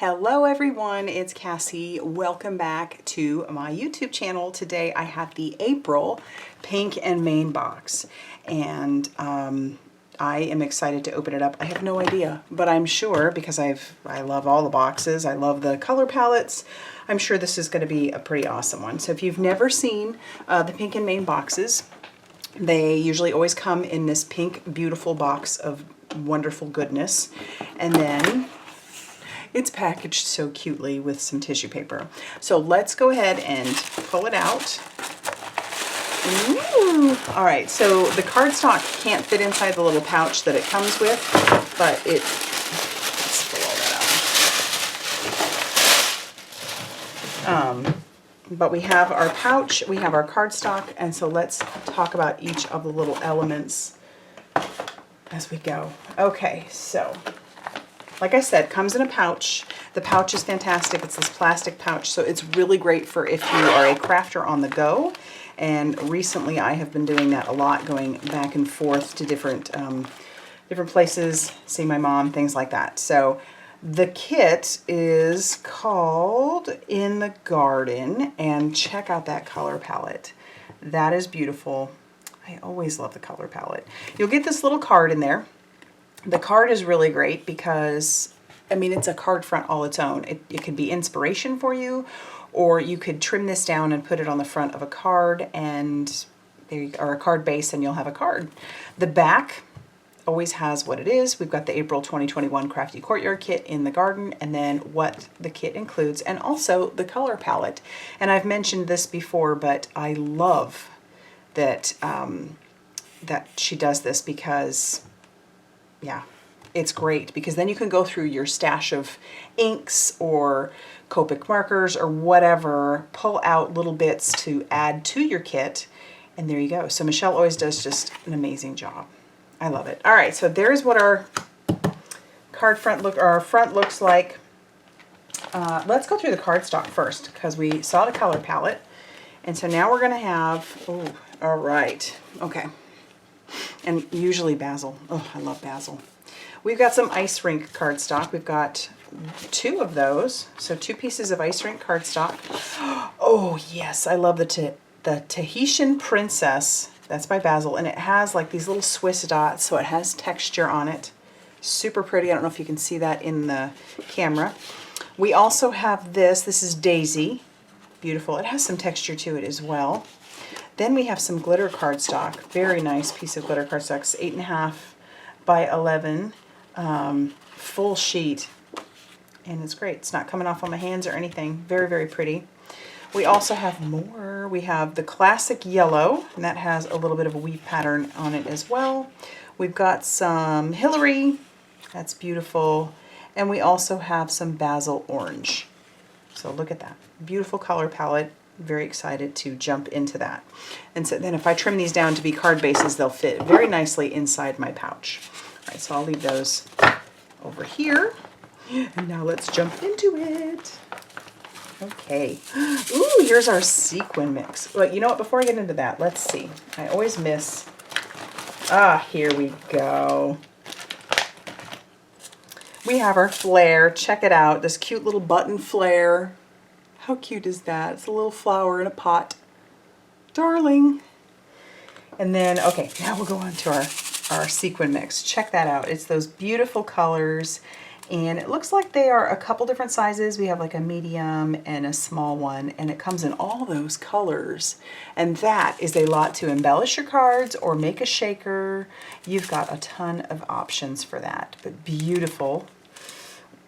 Hello everyone, it's Cassie. Welcome back to my YouTube channel. Today I have the April Pink and Main box, and I am excited to open it up. I have no idea, but I'm sure, because I love all the boxes, I love the color palettes, I'm sure this is going to be a pretty awesome one. So if you've never seen the Pink and Main boxes, they usually always come in this pink, beautiful box of wonderful goodness, and then it's packaged so cutely with some tissue paper. So let's go ahead and pull it out. Ooh. All right, so the cardstock can't fit inside the little pouch that it comes with, but let's pull all that out. But we have our pouch, we have our cardstock, and so let's talk about each of the little elements as we go. Okay, so like I said, comes in a pouch. The pouch is fantastic. It's this plastic pouch, so it's really great for if you are a crafter on the go. And recently I have been doing that a lot, going back and forth to different places, seeing my mom, things like that. So the kit is called In the Garden, and check out that color palette. That is beautiful. I always love the color palette. You'll get this little card in there. The card is really great because, I mean, it's a card front all its own. It could be inspiration for you, or you could trim this down and put it on the front of a card, and there you, or a card base, and you'll have a card. The back always has what it is. We've got the April 2021 Crafty Courtyard kit in the garden, and then what the kit includes, and also the color palette. And I've mentioned this before, but I love that that she does this because, yeah, it's great, because then you can go through your stash of inks or Copic markers or whatever, pull out little bits to add to your kit, and there you go. So Michelle always does just an amazing job. I love it. All right, so there's what our card front front looks like. Let's go through the cardstock first, because we saw the color palette, and so now we're going to have, oh, all right, okay. And usually basil. Oh, I love basil. We've got some ice rink cardstock. We've got 2 of those. So 2 pieces of ice rink cardstock. Oh, yes. I love the Tahitian Princess. That's by Basil. And it has like these little Swiss dots, so it has texture on it. Super pretty. I don't know if you can see that in the camera. We also have this. This is Daisy. Beautiful. It has some texture to it as well. Then we have some glitter cardstock. Very nice piece of glitter cardstock. It's 8.5 by 11, full sheet, and it's great. It's not coming off on my hands or anything. Very, very pretty. We also have more. We have the classic yellow, and that has a little bit of a weave pattern on it as well. We've got some Hillary. That's beautiful. And we also have some basil orange. So look at that. Beautiful color palette. Very excited to jump into that. And so then if I trim these down to be card bases, they'll fit very nicely inside my pouch. All right, so I'll leave those over here. And now let's jump into it. Okay. Ooh, here's our sequin mix. Well, you know what? Before I get into that, let's see. I always miss. Ah, here we go. We have our flare. Check it out. This cute little button flare. How cute is that? It's a little flower in a pot. Darling. And then, okay, now we'll go on to our sequin mix. Check that out. It's those beautiful colors, and it looks like they are a couple different sizes. We have like a medium and a small one, and it comes in all those colors. And that is a lot to embellish your cards or make a shaker. You've got a ton of options for that, but beautiful.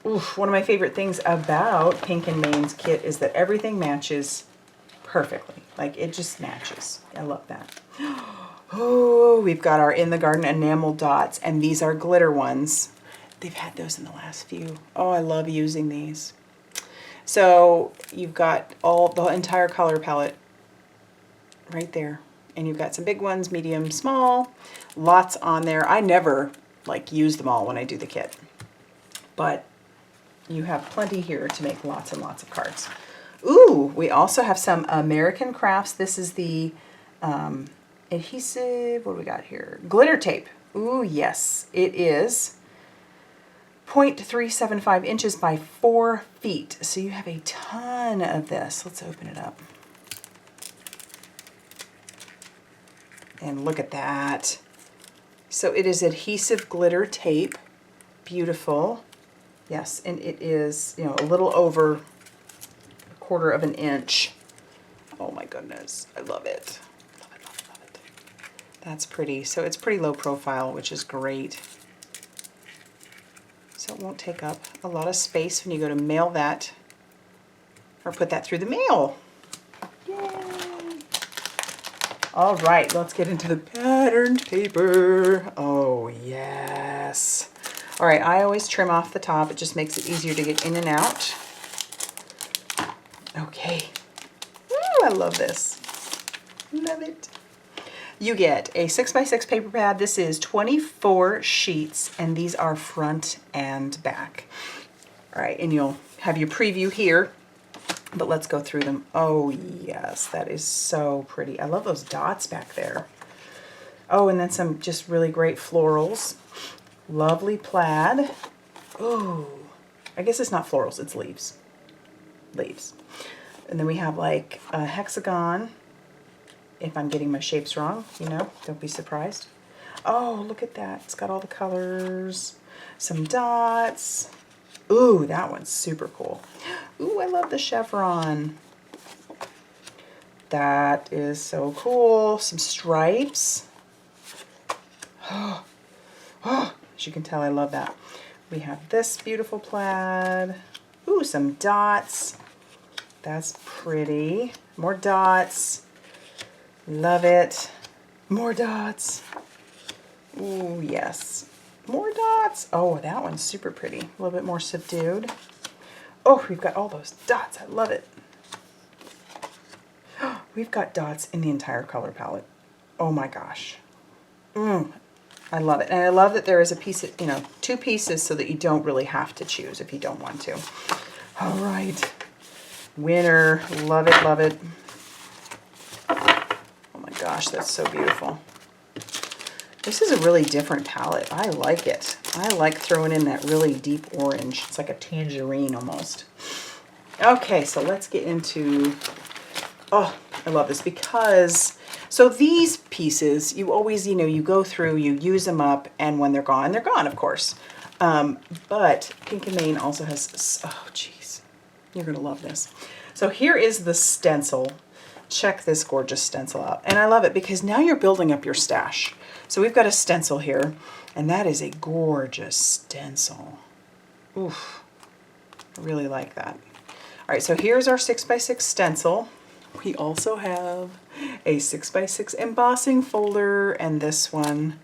Oof, one of my favorite things about Pink and Main's kit is that everything matches perfectly. Like, it just matches. I love that. Oh, we've got our In the Garden enamel dots, and these are glitter ones. They've had those in the last few. Oh, I love using these. So you've got the entire color palette right there. And you've got some big ones, medium, small, lots on there. I never like use them all when I do the kit, but you have plenty here to make lots and lots of cards. Ooh, we also have some American Crafts. This is the adhesive, what do we got here? Glitter tape. Ooh, yes, it is 0.375 inches by 4 feet. So you have a ton of this. Let's open it up. And look at that. So it is adhesive glitter tape. Beautiful. Yes, and it is, you know, a little over 1/4 of an inch. Oh my goodness, I love it. Love it, love it, love it. That's pretty. So it's pretty low profile, which is great. So it won't take up a lot of space when you go to mail that or put that through the mail. Yay! All right, let's get into the patterned paper. Oh, yes. All right, I always trim off the top. It just makes it easier to get in and out. Okay. Woo, I love this. Love it. You get a 6x6 paper pad. This is 24 sheets, and these are front and back. All right, and you'll have your preview here, but let's go through them. Oh, yes, that is so pretty. I love those dots back there. Oh, and then some just really great florals. Lovely plaid. Oh, I guess it's not florals, it's leaves. Leaves. And then we have like a hexagon. If I'm getting my shapes wrong, you know, don't be surprised. Oh, look at that. It's got all the colors. Some dots. Ooh, that one's super cool. Ooh, I love the chevron. That is so cool. Some stripes. Oh, as you can tell, I love that. We have this beautiful plaid. Ooh, some dots. That's pretty. More dots. Love it. More dots. Ooh, yes. More dots. Oh, that one's super pretty. A little bit more subdued. Oh, we've got all those dots. I love it. We've got dots in the entire color palette. Oh my gosh. I love it. And I love that there is a piece of, you know, 2 pieces so that you don't really have to choose if you don't want to. All right. Winner. Love it, love it. Oh my gosh, that's so beautiful. This is a really different palette. I like it. I like throwing in that really deep orange. It's like a tangerine almost. Okay, so let's get into, oh, I love this because, so these pieces, you always, you know, you go through, you use them up, and when they're gone, of course. But Pink and Main also has, oh geez, you're gonna love this. So here is the stencil. Check this gorgeous stencil out. And I love it because now you're building up your stash. So we've got a stencil here, and that is a gorgeous stencil. Oof, I really like that. All right, so here's our 6x6 stencil. We also have a 6x6 embossing folder, and this one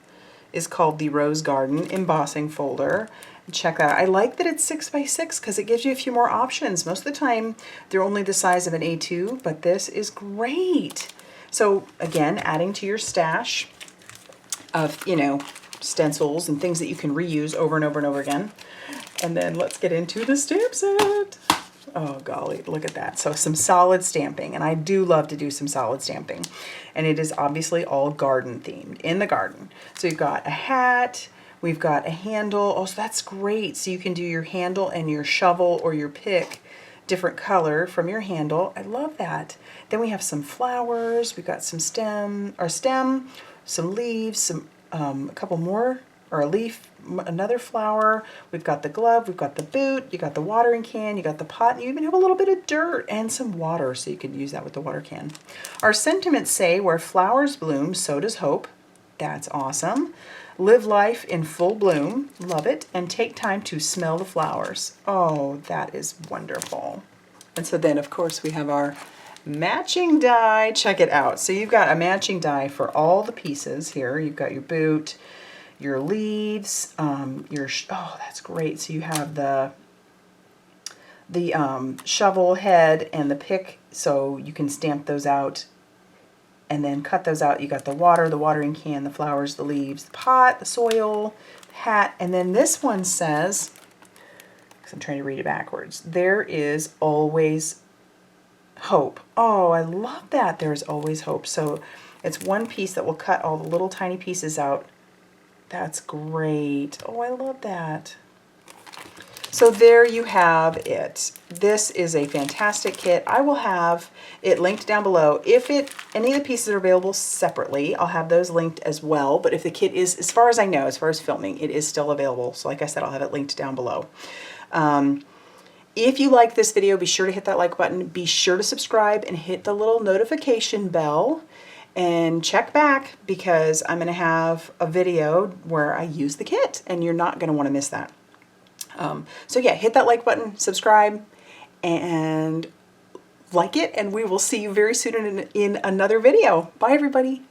is called the Rose Garden embossing folder. Check that out. I like that it's 6x6 because it gives you a few more options. Most of the time, they're only the size of an A2, but this is great. So again, adding to your stash of, you know, stencils and things that you can reuse over and over and over again. And then let's get into the stamp set. Oh golly, look at that. So some solid stamping, and I do love to do some solid stamping. And it is obviously all garden themed, in the garden. So you've got a hat, we've got a handle. Oh, so that's great. So you can do your handle and your shovel or your pick different color from your handle. I love that. Then we have some flowers, we've got some stem, some leaves, some a couple more, or a leaf, another flower. We've got the glove, we've got the boot, you got the watering can, you got the pot, and you even have a little bit of dirt and some water, so you could use that with the water can. Our sentiments say, where flowers bloom, so does hope. That's awesome. Live life in full bloom. Love it. And take time to smell the flowers. Oh, that is wonderful. And so then, of course, we have our matching die. Check it out. So you've got a matching die for all the pieces here. You've got your boot, your leaves, oh, that's great. So you have the shovel head and the pick, so you can stamp those out and then cut those out. You got the water, the watering can, the flowers, the leaves, the pot, the soil, hat, and then this one says, because I'm trying to read it backwards, there is always hope. Oh, I love that. There's always hope. So it's one piece that will cut all the little tiny pieces out. That's great. Oh, I love that. So there you have it. This is a fantastic kit. I will have it linked down below. If any of the pieces are available separately, I'll have those linked as well. But if the kit is, as far as I know, as far as filming, it is still available. So like I said, I'll have it linked down below. If you like this video, be sure to hit that like button. Be sure to subscribe and hit the little notification bell. And check back, because I'm going to have a video where I use the kit, and you're not going to want to miss that. So yeah, hit that like button, subscribe, and like it, and we will see you very soon in another video. Bye, everybody.